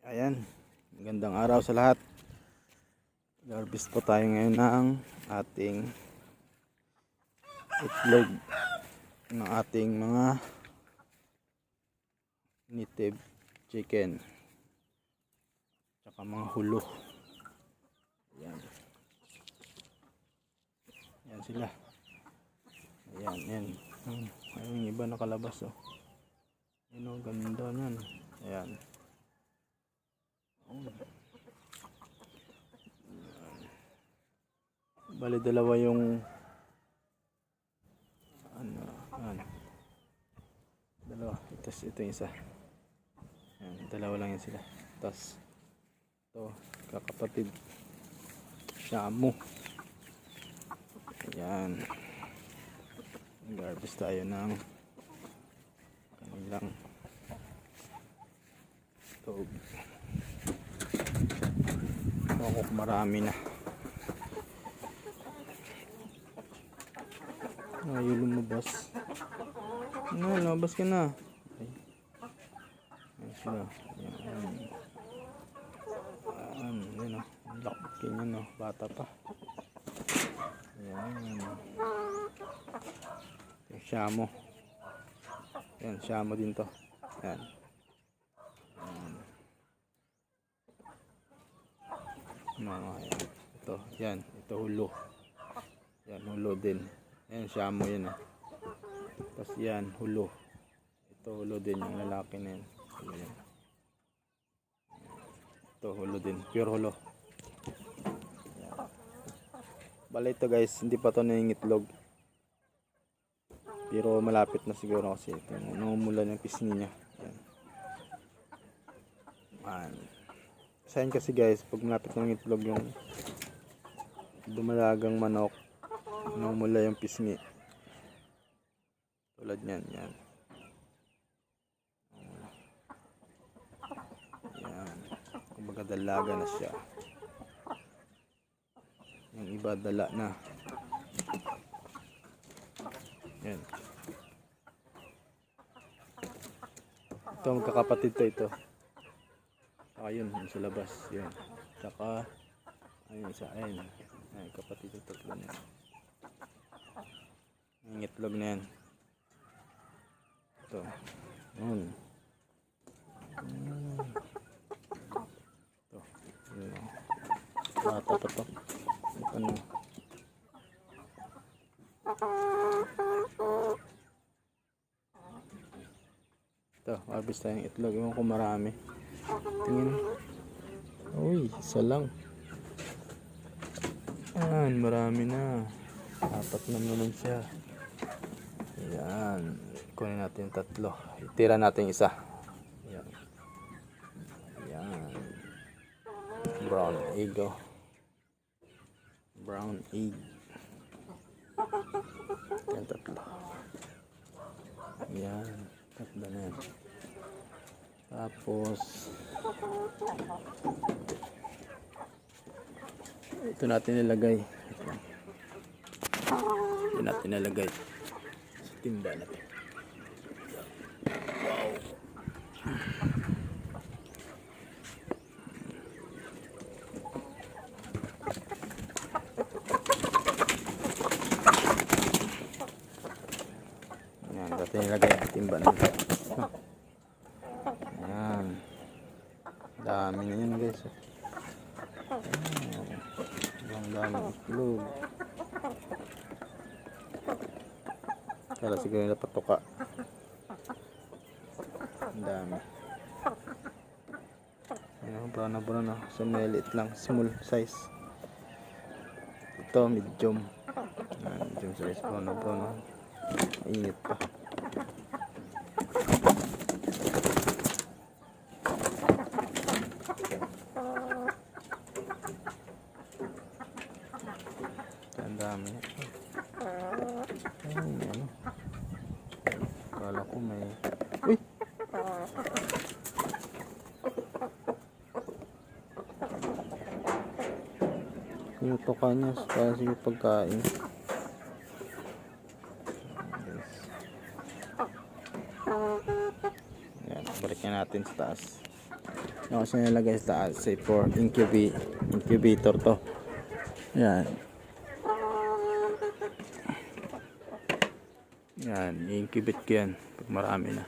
Ayan, magandang araw sa lahat. Harvest po tayo ngayon ng ating itlog ng ating mga native chicken tsaka mga hulo. Ayan, ayan sila. Ayan, ayan. Ayun, yung iba nakalabas, oh. Ayan, oh, ganda nyan. Ayan. Bali dalawa yung ano, dalawa. Tapos ito yung isa. Ayan, dalawa lang yan sila. Tapos ito, kakapatid Shamu. Ayan. Nag-harvest tayo ng kanilang itlog. Bakok marami na. Ayaw lumabas. No, lumabas ka na. Okay. Ayan sila. Ayan. Ayan o. Ang laki niyan o. Bata pa. Ayan. Yung Shamu. Ayan, Shamu din to. Ayan. Ayan. Ito, yan. Ito hulo. Yan, hulo din. Ayan, Shamu yan, eh. Tapos yan, hulo. Ito hulo din, yung lalaki na yan. Ayan. Ito hulo din, pure hulo. Bala ito guys, hindi pa ito nangingitlog. Pero malapit na siguro kasi ito. Namumulan yung pisngi niya. Ayan. Ayan. Sayang kasi guys, pag malapit na nangingitlog yung dumalagang manok, namumula yung pisngi. Tulad niyan, yan. Yan. Kumbaga dalaga na siya. Yung iba dala na. Yan. Ito magkakapatid to ito. Ayun, sa labas. Yan. Tsaka ayun sa ayun. Ay, kapatid ito tatlo na. Ang itlog na yan. Ito. Yun. Ito. Yun. Bata pa to. Ano? Ito. Harvest tayong itlog. Ewan ko marami. Tingin. Uy, isa lang. Ayan, marami na. Apat na naman siya. Ayan. Kunin natin yung tatlo. Itira natin yung isa. Ayan. Ayan. Brown egg, oh. Brown egg. Ayan, tatlo. Ayan. Tatlo na yan. Tapos ito natin nilagay. Ito natin nilagay sa timba natin. Wow. Ayan, natin nilagay sa timba natin. Ayan. Dami na yun guys. Ang daming itlog. Kala siguro nila patuka. Ang dami. Ayan, brown na brown, oh. So maliit lang, small size. Ito medium. Ayan, medium size, brown na brown, oh. Mainit pa. Ang dami. Ay, ano. Kala ko may... Uy! Yung toka niya, para sige pagkain. Ayan, balik natin sa taas. Yung kasi nilagay sa taas, say for incubator to. Yan. Yan, i-incubate ko yan pag marami na.